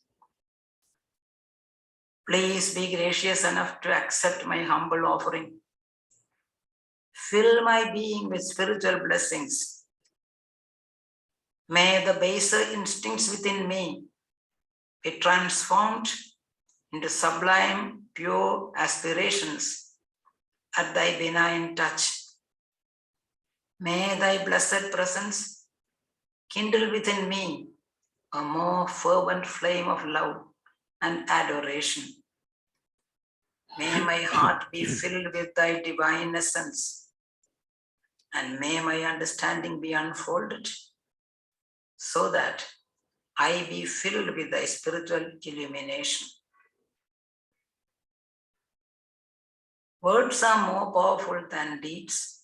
Please be gracious enough to accept my humble offering. Fill my being with spiritual blessings. May the baser instincts within me be transformed into sublime, pure aspirations at thy benign touch. May thy blessed presence kindle within me a more fervent flame of love and adoration. May my heart be filled with thy divine essence, and may my understanding be unfolded, so that I be filled with thy spiritual illumination. Words are more powerful than deeds,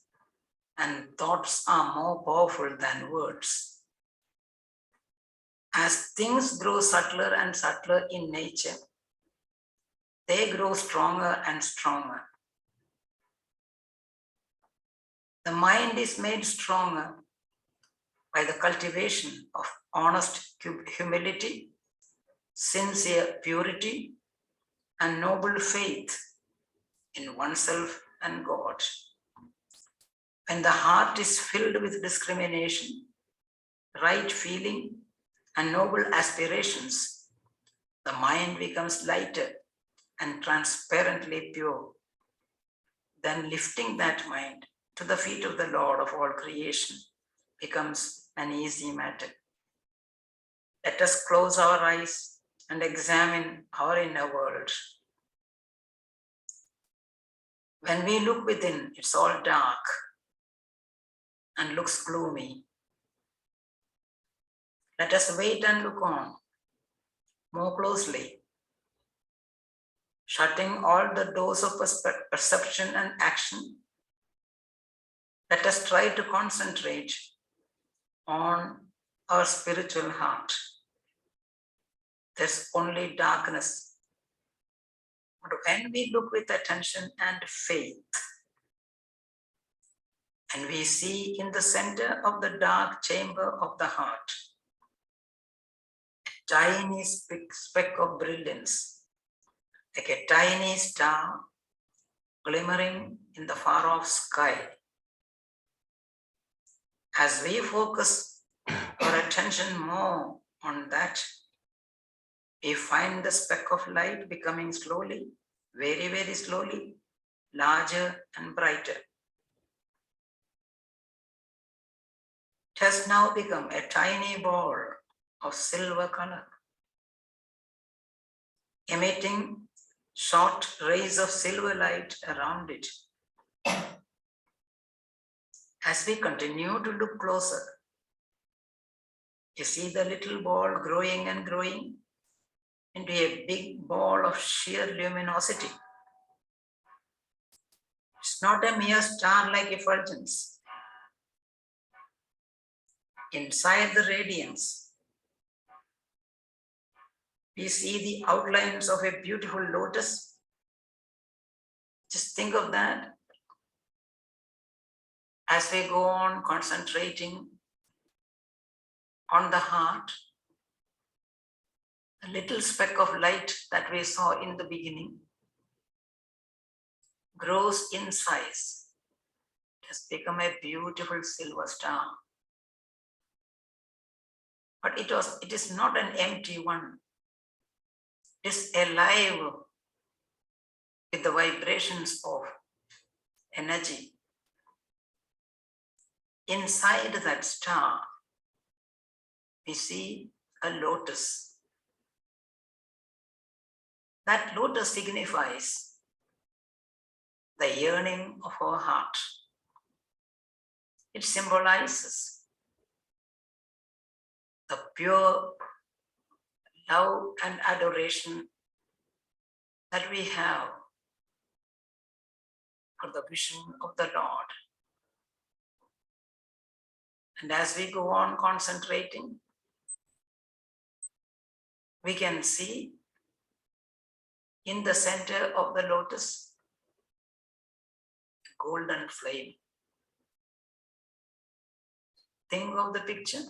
and thoughts are more powerful than words. As things grow subtler and subtler in nature, they grow stronger and stronger. The mind is made stronger by the cultivation of honest humility, sincere purity, and noble faith in oneself and God. When the heart is filled with discrimination, right feeling, and noble aspirations, the mind becomes lighter and transparently pure. Then lifting that mind to the feet of the Lord of all creation becomes an easy matter. Let us close our eyes and examine our inner world. When we look within, it's all dark and looks gloomy. Let us wait and look on more closely, shutting all the doors of perception and action. Let us try to concentrate on our spiritual heart. There's only darkness. But when we look with attention and faith, and we see in the center of the dark chamber of the heart, a tiny speck of brilliance, like a tiny star glimmering in the far-off sky. As we focus our attention more on that, we find the speck of light becoming slowly, very, very slowly, larger and brighter. It has now become a tiny ball of silver color, emitting short rays of silver light around it. As we continue to look closer, you see the little ball growing and growing into a big ball of sheer luminosity. It's not a mere star-like effulgence. Inside the radiance, we see the outlines of a beautiful lotus. Just think of that. As we go on concentrating on the heart, a little speck of light that we saw in the beginning grows in size. It has become a beautiful silver star. But it is not an empty one. It is alive with the vibrations of energy. Inside that star, we see a lotus. That lotus signifies the yearning of our heart. It symbolizes the pure love and adoration that we have for the vision of the Lord. And as we go on concentrating, we can see in the center of the lotus a golden flame. Think of the picture.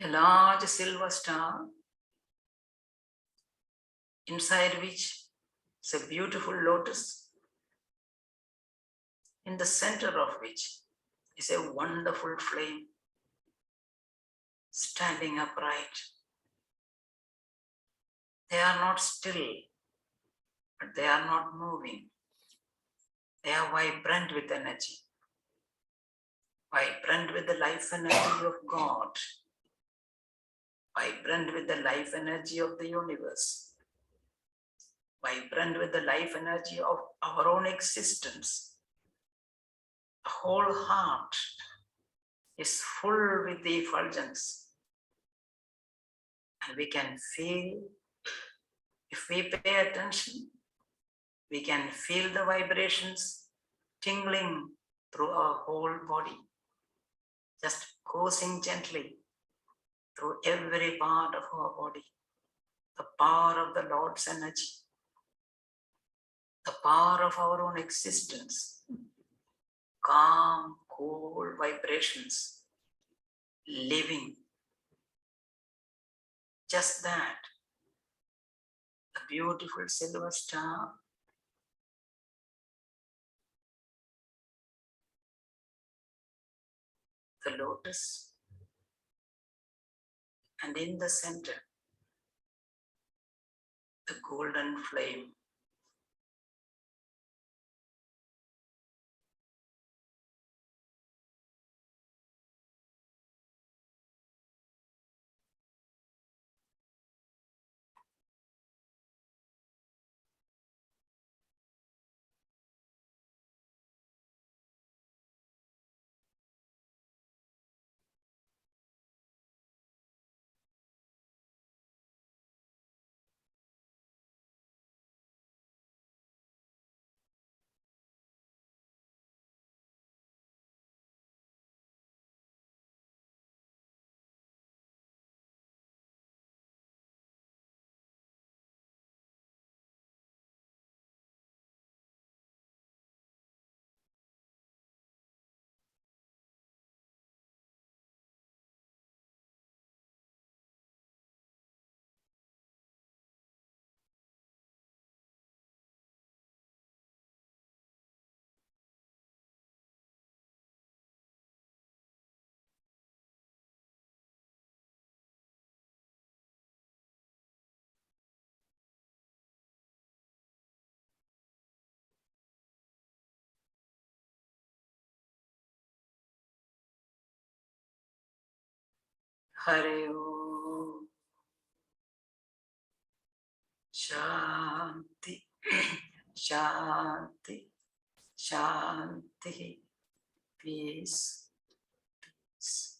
A large silver star, inside which is a beautiful lotus, in the center of which is a wonderful flame standing upright. They are not still, but they are not moving. They are vibrant with energy, vibrant with the life energy of God, vibrant with the life energy of the universe, vibrant with the life energy of our own existence. The whole heart is full with the effulgence. And we can feel, if we pay attention, we can feel the vibrations tingling through our whole body, just coursing gently through every part of our body. The power of the Lord's energy, the power of our own existence, calm, cool vibrations, living. Just that, a beautiful silver star, the lotus, and in the center, the golden flame. Hare Om. Shanti, Shanti, Shanti, peace, peace.